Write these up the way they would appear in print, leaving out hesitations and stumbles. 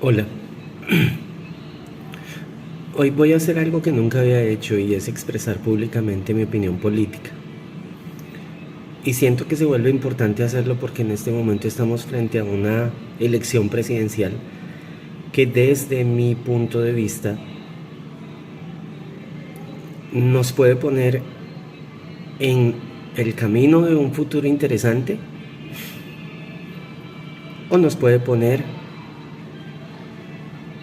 Hola, hoy voy a hacer algo que nunca había hecho y es expresar públicamente mi opinión política. Y siento que se vuelve importante hacerlo porque en este momento estamos frente a una elección presidencial que desde mi punto de vista nos puede poner en el camino de un futuro interesante o nos puede poner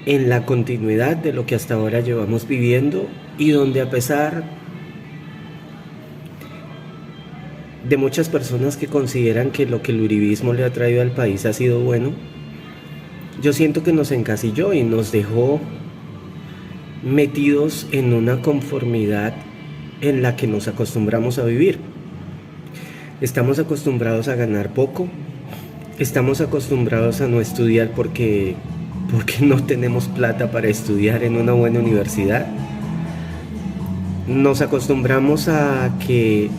en la continuidad de lo que hasta ahora llevamos viviendo y donde a pesar de muchas personas que consideran que lo que el uribismo le ha traído al país ha sido bueno, yo siento que nos encasilló y nos dejó metidos en una conformidad en la que nos acostumbramos a vivir. Estamos acostumbrados a ganar poco, estamos acostumbrados a no estudiar porque no tenemos plata para estudiar en una buena universidad. Nos acostumbramos a que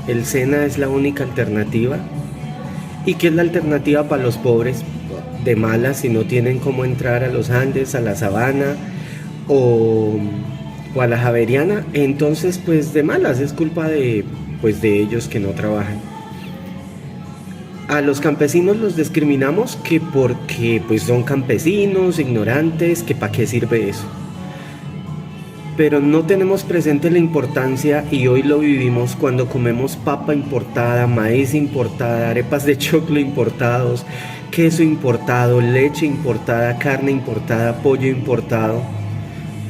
el SENA es la única alternativa y que es la alternativa para los pobres de malas si no tienen cómo entrar a los Andes, a la Sabana o, o a la Javeriana. Entonces pues de malas es culpa de ellos que no trabajan. A los campesinos los discriminamos que porque pues son campesinos, ignorantes, que para qué sirve eso. Pero no tenemos presente la importancia y hoy lo vivimos cuando comemos papa importada, maíz importada, arepas de choclo importados, queso importado, leche importada, carne importada, pollo importado,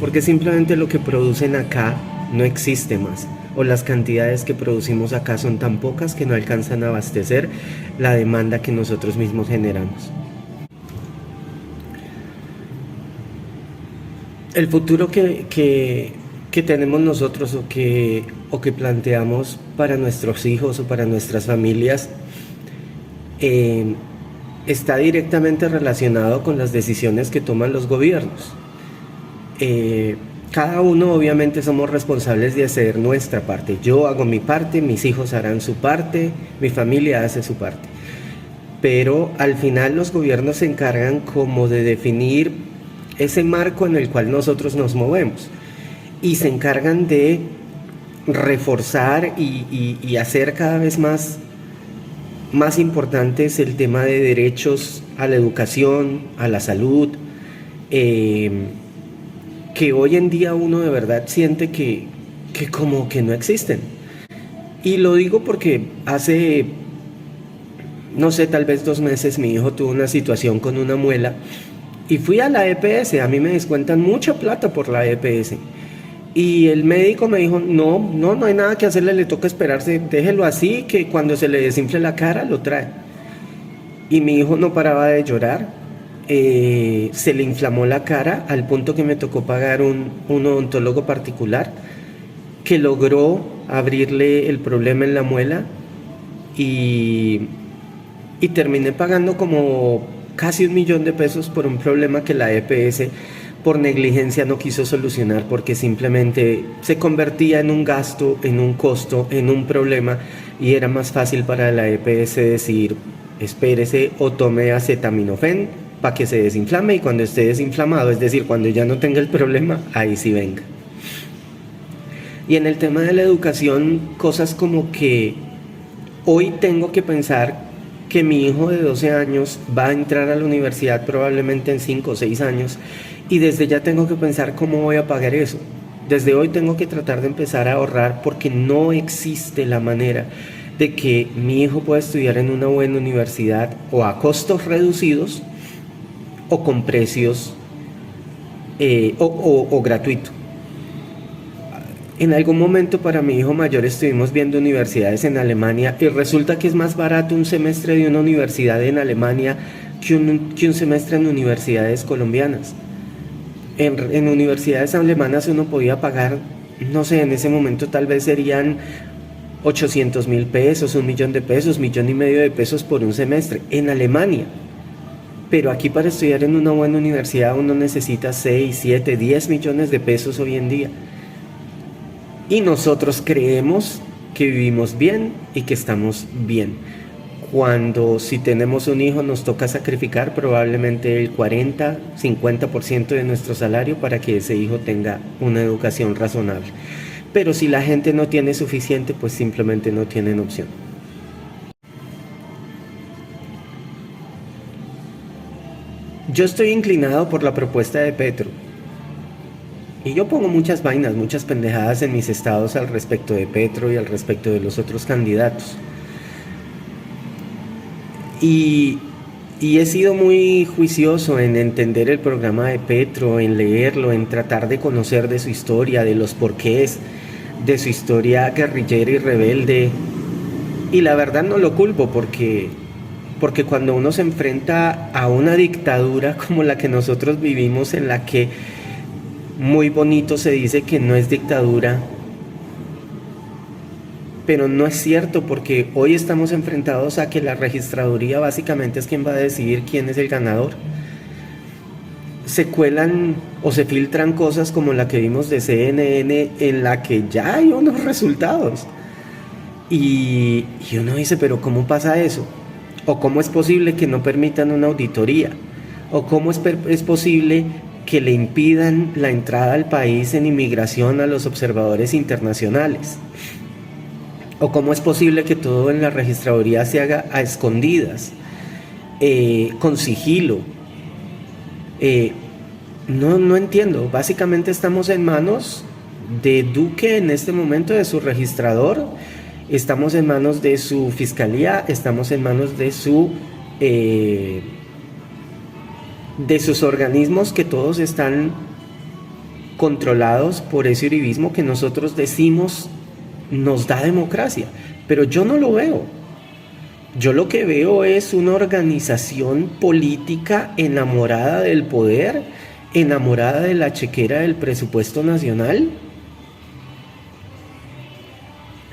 porque simplemente lo que producen acá no existe más, o las cantidades que producimos acá son tan pocas que no alcanzan a abastecer la demanda que nosotros mismos generamos. El futuro que tenemos nosotros o que planteamos para nuestros hijos o para nuestras familias eh, está directamente relacionado con las decisiones que toman los gobiernos. Cada uno obviamente somos responsables de hacer nuestra parte. Yo hago mi parte, mis hijos harán su parte, mi familia hace su parte. Pero al final los gobiernos se encargan como de definir ese marco en el cual nosotros nos movemos y se encargan de reforzar y hacer cada vez más importantes el tema de derechos a la educación, a la salud, que hoy en día uno de verdad siente que como que no existen. Y lo digo porque hace, no sé, tal vez 2 meses mi hijo tuvo una situación con una muela y fui a la EPS, a mí me descuentan mucha plata por la EPS. Y el médico me dijo, no hay nada que hacerle, le toca esperarse, déjelo así, que cuando se le desinfle la cara lo trae. Y mi hijo no paraba de llorar, se le inflamó la cara al punto que me tocó pagar un odontólogo particular que logró abrirle el problema en la muela y terminé pagando como casi 1.000.000 de pesos por un problema que la EPS por negligencia no quiso solucionar porque simplemente se convertía en un gasto, en un costo, en un problema y era más fácil para la EPS decir espérese o tome acetaminofén para que se desinflame y cuando esté desinflamado, es decir, cuando ya no tenga el problema, ahí sí venga. Y en el tema de la educación, cosas como que hoy tengo que pensar que mi hijo de 12 años va a entrar a la universidad probablemente en 5 o 6 años y desde ya tengo que pensar cómo voy a pagar eso. Desde hoy tengo que tratar de empezar a ahorrar porque no existe la manera de que mi hijo pueda estudiar en una buena universidad o a costos reducidos o con precios o gratuito. En algún momento para mi hijo mayor estuvimos viendo universidades en Alemania y resulta que es más barato un semestre de una universidad en Alemania que un semestre en universidades colombianas. En universidades alemanas uno podía pagar, no sé, en ese momento tal vez serían 800.000 pesos, 1.000.000 de pesos, 1.500.000 de pesos por un semestre en Alemania. Pero aquí para estudiar en una buena universidad uno necesita 6, 7, 10 millones de pesos hoy en día. Y nosotros creemos que vivimos bien y que estamos bien, cuando si tenemos un hijo nos toca sacrificar probablemente el 40-50% de nuestro salario para que ese hijo tenga una educación razonable. Pero si la gente no tiene suficiente, pues simplemente no tienen opción. Yo estoy inclinado por la propuesta de Petro. Y yo pongo muchas vainas, muchas pendejadas en mis estados al respecto de Petro y al respecto de los otros candidatos. Y he sido muy juicioso en entender el programa de Petro, en leerlo, en tratar de conocer de su historia, de los porqués, de su historia guerrillera y rebelde. Y la verdad no lo culpo porque cuando uno se enfrenta a una dictadura como la que nosotros vivimos, en la que muy bonito se dice que no es dictadura, pero no es cierto, porque hoy estamos enfrentados a que la registraduría básicamente es quien va a decidir quién es el ganador. Se cuelan o se filtran cosas como la que vimos de CNN, en la que ya hay unos resultados. Y uno dice, pero ¿cómo pasa eso? ¿O cómo es posible que no permitan una auditoría? ¿O cómo es posible que le impidan la entrada al país en inmigración a los observadores internacionales? ¿O cómo es posible que todo en la registraduría se haga a escondidas, con sigilo? No entiendo. Básicamente estamos en manos de Duque en este momento, de su registrador. Estamos en manos de su fiscalía. Estamos en manos de sus organismos, que todos están controlados por ese uribismo que nosotros decimos nos da democracia, pero yo no lo veo. Yo lo que veo es una organización política enamorada del poder, enamorada de la chequera del presupuesto nacional,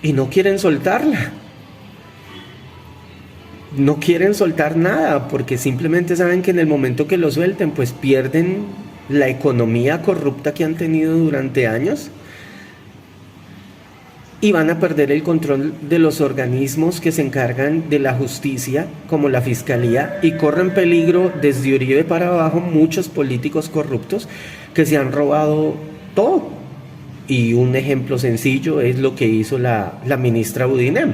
y no quieren soltarla. No quieren soltar nada porque simplemente saben que en el momento que lo suelten, pues pierden la economía corrupta que han tenido durante años. Y van a perder el control de los organismos que se encargan de la justicia, como la fiscalía, y corren peligro desde Uribe para abajo muchos políticos corruptos que se han robado todo. Y un ejemplo sencillo es lo que hizo la ministra Budinem.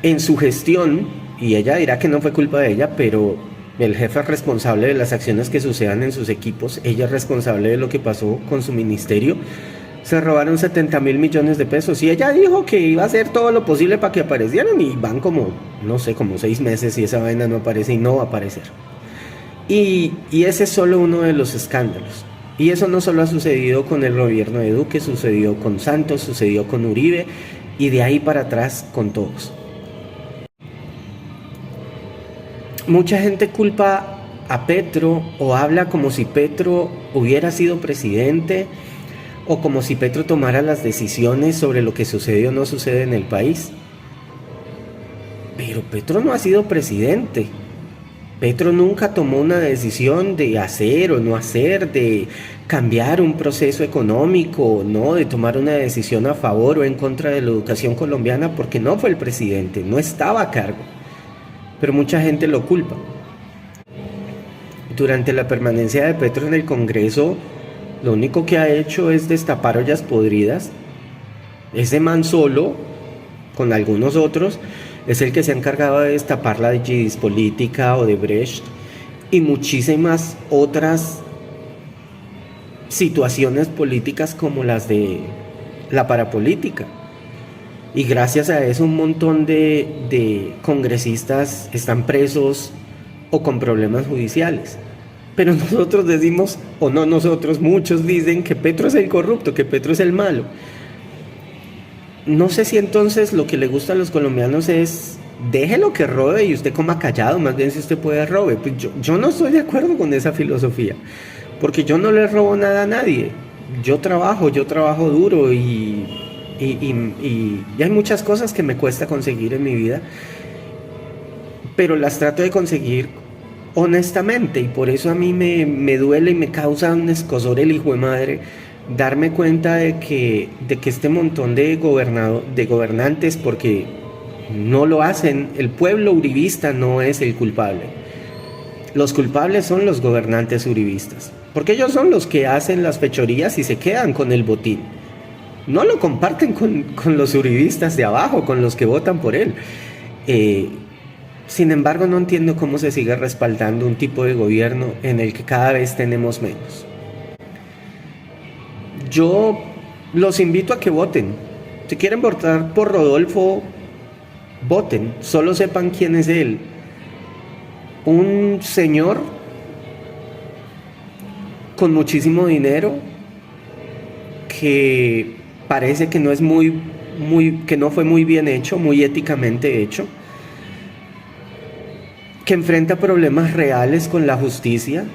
En su gestión, y ella dirá que no fue culpa de ella, pero el jefe es responsable de las acciones que sucedan en sus equipos, ella es responsable de lo que pasó con su ministerio. Se robaron 70 mil millones de pesos y ella dijo que iba a hacer todo lo posible para que aparecieran, y van como 6 meses y esa vaina no aparece y no va a aparecer. Y ese es solo uno de los escándalos. Y eso no solo ha sucedido con el gobierno de Duque, sucedió con Santos, sucedió con Uribe y de ahí para atrás con todos. Mucha gente culpa a Petro o habla como si Petro hubiera sido presidente, o como si Petro tomara las decisiones sobre lo que sucede o no sucede en el país. Pero Petro no ha sido presidente. Petro nunca tomó una decisión de hacer o no hacer, de cambiar un proceso económico, no, de tomar una decisión a favor o en contra de la educación colombiana, porque no fue el presidente, no estaba a cargo. Pero mucha gente lo culpa. Durante la permanencia de Petro en el Congreso, lo único que ha hecho es destapar ollas podridas. Ese man solo, con algunos otros, es el que se ha encargado de destapar la política o de Brecht y muchísimas otras situaciones políticas como las de la parapolítica. Y gracias a eso un montón de congresistas están presos o con problemas judiciales. Pero nosotros decimos, o no nosotros, muchos dicen que Petro es el corrupto, que Petro es el malo. No sé si entonces lo que le gusta a los colombianos es déjelo que robe y usted coma callado, más bien si usted puede robe. Pues yo no estoy de acuerdo con esa filosofía, porque yo no le robo nada a nadie. Yo trabajo duro y hay muchas cosas que me cuesta conseguir en mi vida, pero las trato de conseguir honestamente, y por eso a mí me duele y me causa un escozor el hijo de madre darme cuenta de que este montón de gobernantes, porque no lo hacen. El pueblo uribista no es el culpable. Los culpables son los gobernantes uribistas, porque ellos son los que hacen las fechorías y se quedan con el botín. No lo comparten con los uribistas de abajo, con los que votan por él. Sin embargo, no entiendo cómo se sigue respaldando un tipo de gobierno en el que cada vez tenemos menos. Yo los invito a que voten. Si quieren votar por Rodolfo, voten. Solo sepan quién es él. Un señor con muchísimo dinero que parece que no es que no fue muy bien hecho, muy éticamente hecho, que enfrenta problemas reales con la justicia,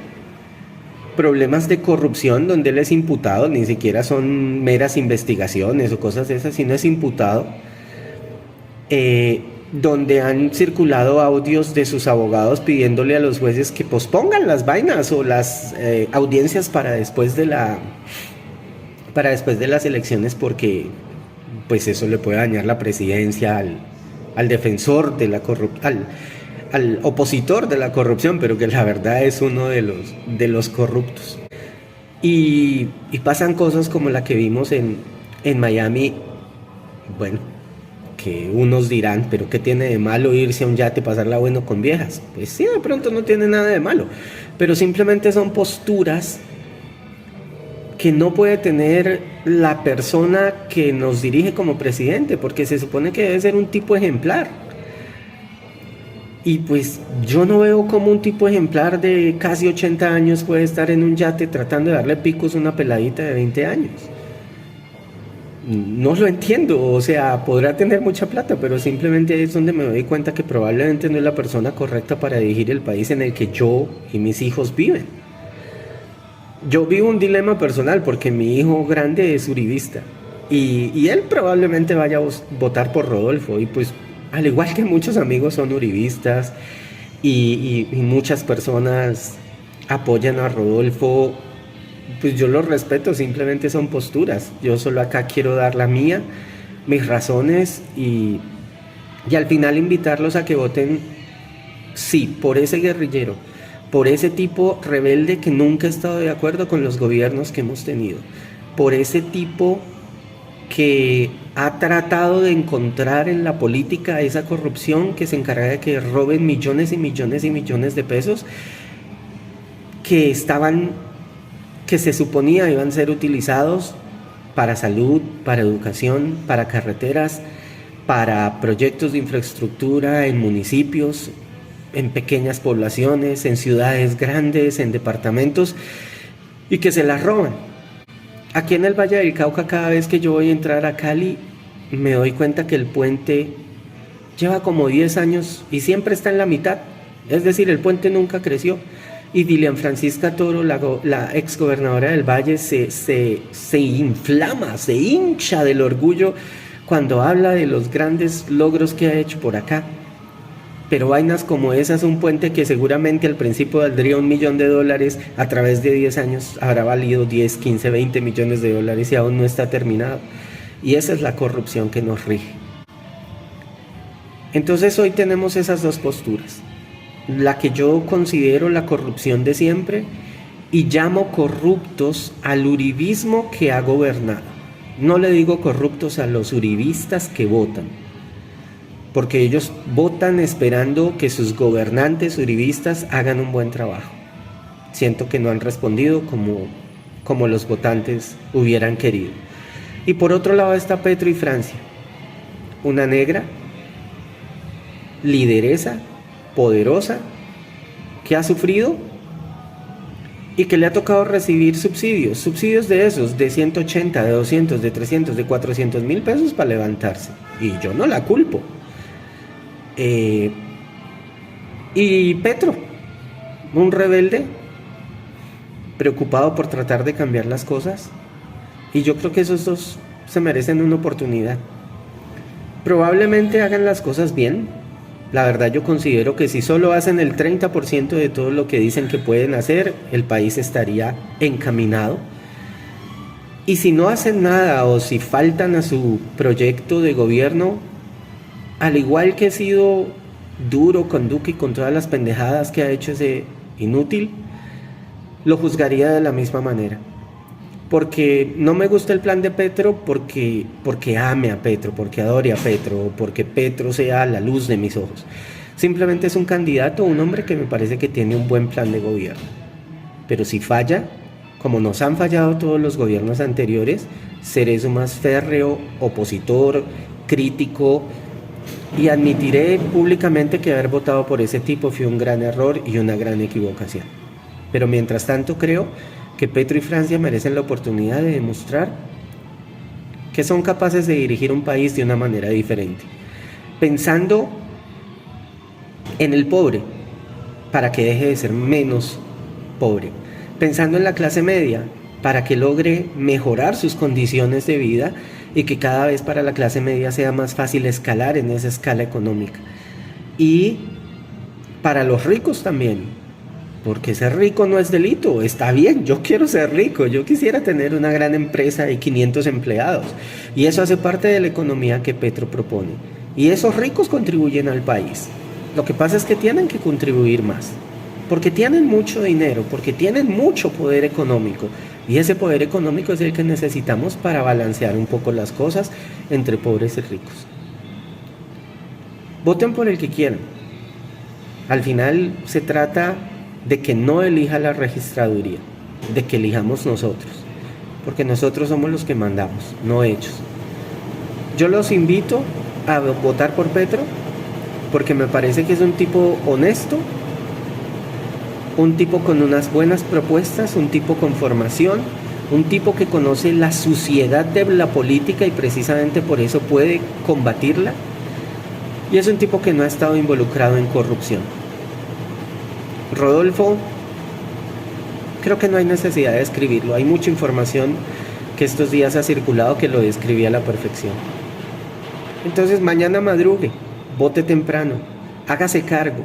problemas de corrupción donde él es imputado, ni siquiera son meras investigaciones o cosas de esas, sino es imputado, donde han circulado audios de sus abogados pidiéndole a los jueces que pospongan las vainas o las audiencias para después de las elecciones, porque pues eso le puede dañar la presidencia al defensor de la corrupción, al opositor de la corrupción, pero que la verdad es uno de los corruptos. Y pasan cosas como la que vimos en Miami. Bueno, que unos dirán, pero ¿qué tiene de malo irse a un yate, pasarla bueno con viejas? Pues sí, de pronto no tiene nada de malo, pero simplemente son posturas que no puede tener la persona que nos dirige como presidente, porque se supone que debe ser un tipo ejemplar. Y pues yo no veo cómo un tipo ejemplar de casi 80 años puede estar en un yate tratando de darle picos a una peladita de 20 años. No lo entiendo, o sea, podrá tener mucha plata, pero simplemente es donde me doy cuenta que probablemente no es la persona correcta para dirigir el país en el que yo y mis hijos viven. Yo vivo un dilema personal porque mi hijo grande es uribista y él probablemente vaya a votar por Rodolfo, y pues al igual que muchos amigos son uribistas y muchas personas apoyan a Rodolfo, pues yo los respeto, simplemente son posturas. Yo solo acá quiero dar la mía, mis razones y al final invitarlos a que voten, sí, por ese guerrillero, por ese tipo rebelde que nunca ha estado de acuerdo con los gobiernos que hemos tenido, por ese tipo que ha tratado de encontrar en la política esa corrupción que se encarga de que roben millones y millones y millones de pesos que se suponía iban a ser utilizados para salud, para educación, para carreteras, para proyectos de infraestructura en municipios, en pequeñas poblaciones, en ciudades grandes, en departamentos, y que se las roban. Aquí en el Valle del Cauca, cada vez que yo voy a entrar a Cali, me doy cuenta que el puente lleva como 10 años y siempre está en la mitad. Es decir, el puente nunca creció. Y Dilian Francisca Toro, la exgobernadora del Valle, se inflama, se hincha del orgullo cuando habla de los grandes logros que ha hecho por acá. Pero vainas como esas, un puente que seguramente al principio valdría $1 millón, a través de 10 años habrá valido 10, 15, 20 millones de dólares y aún no está terminado. Y esa es la corrupción que nos rige. Entonces hoy tenemos esas dos posturas. La que yo considero la corrupción de siempre, y llamo corruptos al uribismo que ha gobernado. No le digo corruptos a los uribistas que votan, porque ellos votan esperando que sus gobernantes uribistas hagan un buen trabajo. Siento que no han respondido como los votantes hubieran querido. Y por otro lado está Petro y Francia, una negra, lideresa, poderosa, que ha sufrido y que le ha tocado recibir subsidios de esos, de 180, de 200, de 300, de 400 mil pesos para levantarse. Y yo no la culpo. Y Petro, un rebelde, preocupado por tratar de cambiar las cosas, y yo creo que esos dos se merecen una oportunidad. Probablemente hagan las cosas bien. La verdad, yo considero que si solo hacen el 30% de todo lo que dicen que pueden hacer, el país estaría encaminado. Y si no hacen nada o si faltan a su proyecto de gobierno, al igual que he sido duro con Duque y con todas las pendejadas que ha hecho ese inútil, lo juzgaría de la misma manera. Porque no me gusta el plan de Petro porque ame a Petro, porque adore a Petro, o porque Petro sea la luz de mis ojos. Simplemente es un candidato, un hombre que me parece que tiene un buen plan de gobierno. Pero si falla, como nos han fallado todos los gobiernos anteriores, seré su más férreo opositor, crítico, y admitiré públicamente que haber votado por ese tipo fue un gran error y una gran equivocación. Pero mientras tanto creo que Petro y Francia merecen la oportunidad de demostrar que son capaces de dirigir un país de una manera diferente, pensando en el pobre para que deje de ser menos pobre, pensando en la clase media para que logre mejorar sus condiciones de vida y que cada vez para la clase media sea más fácil escalar en esa escala económica, y para los ricos también, porque ser rico no es delito, está bien, yo quiero ser rico, yo quisiera tener una gran empresa y 500 empleados, y eso hace parte de la economía que Petro propone, y esos ricos contribuyen al país. Lo que pasa es que tienen que contribuir más, porque tienen mucho dinero, porque tienen mucho poder económico, y ese poder económico es el que necesitamos para balancear un poco las cosas entre pobres y ricos. Voten por el que quieran. Al final se trata de que no elija la registraduría, de que elijamos nosotros, porque nosotros somos los que mandamos, no ellos. Yo los invito a votar por Petro, porque me parece que es un tipo honesto, un tipo con unas buenas propuestas, un tipo con formación, un tipo que conoce la suciedad de la política y precisamente por eso puede combatirla, y es un tipo que no ha estado involucrado en corrupción. Rodolfo, creo que no hay necesidad de escribirlo, hay mucha información que estos días ha circulado que lo describí a la perfección. Entonces mañana madrugue, vote temprano, hágase cargo,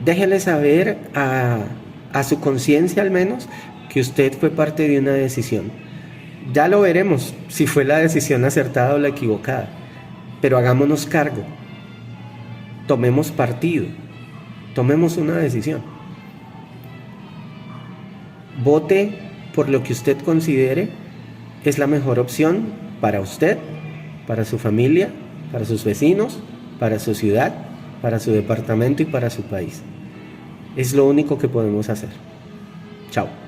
déjele saber a su conciencia al menos que usted fue parte de una decisión. Ya lo veremos si fue la decisión acertada o la equivocada, pero hagámonos cargo, tomemos partido, tomemos una decisión. Vote por lo que usted considere es la mejor opción para usted, para su familia, para sus vecinos, para su ciudad, para su departamento y para su país. Es lo único que podemos hacer. Chao.